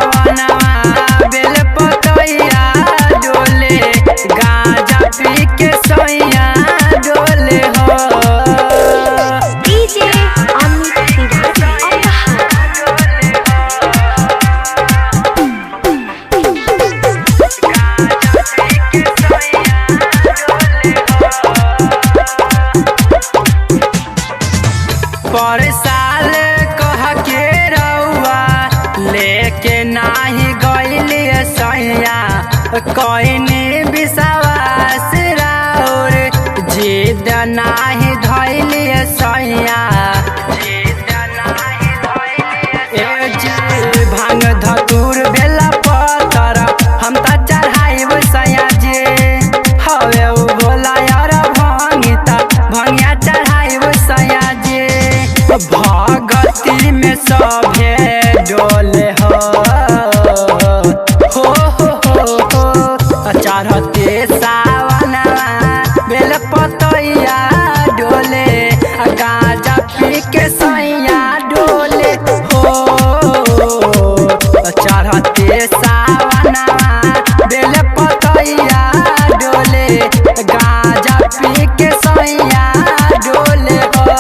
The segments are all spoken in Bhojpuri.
सावनवा बेल पतैया डोले गांजा पी के सैया डोले हो। डीजे अमित पर साल कह के रउआ लेके नाही गइली सैया कइनी विश्वास राउर जिद नाही धइली सैया। ए जी भांग धतूर बेला पतर हम त चढ़ाइब सैया जी हवे उ भोला यार भंगिता भंगिया चढ़ाइब सैया जी। भगती में सभे डोले हो चढ़ते सावनवा बेल पतैया डोले गांजा पी के सैया डोले हो। चढ़ते सावनवा बेल पतैया डोले गांजा पी के सैया डोले हो।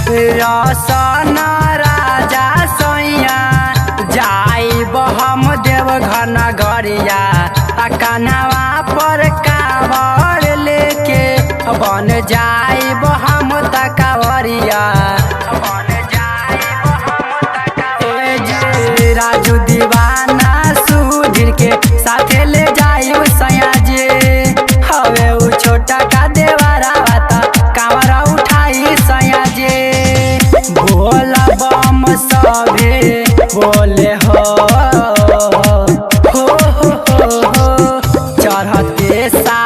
रसन राजा सैया जाइब हम देवघर नगरिया कन्हवा पर कांवर लेके बन जाइब हम तकवरिया। राजू दीवाना सुधीर के साथे ले जाइब सैया जी हवे उ छोटा का देवरा कांवरा उठाई सैया जी। भोला बम सभे बोले हो चढ़ते सा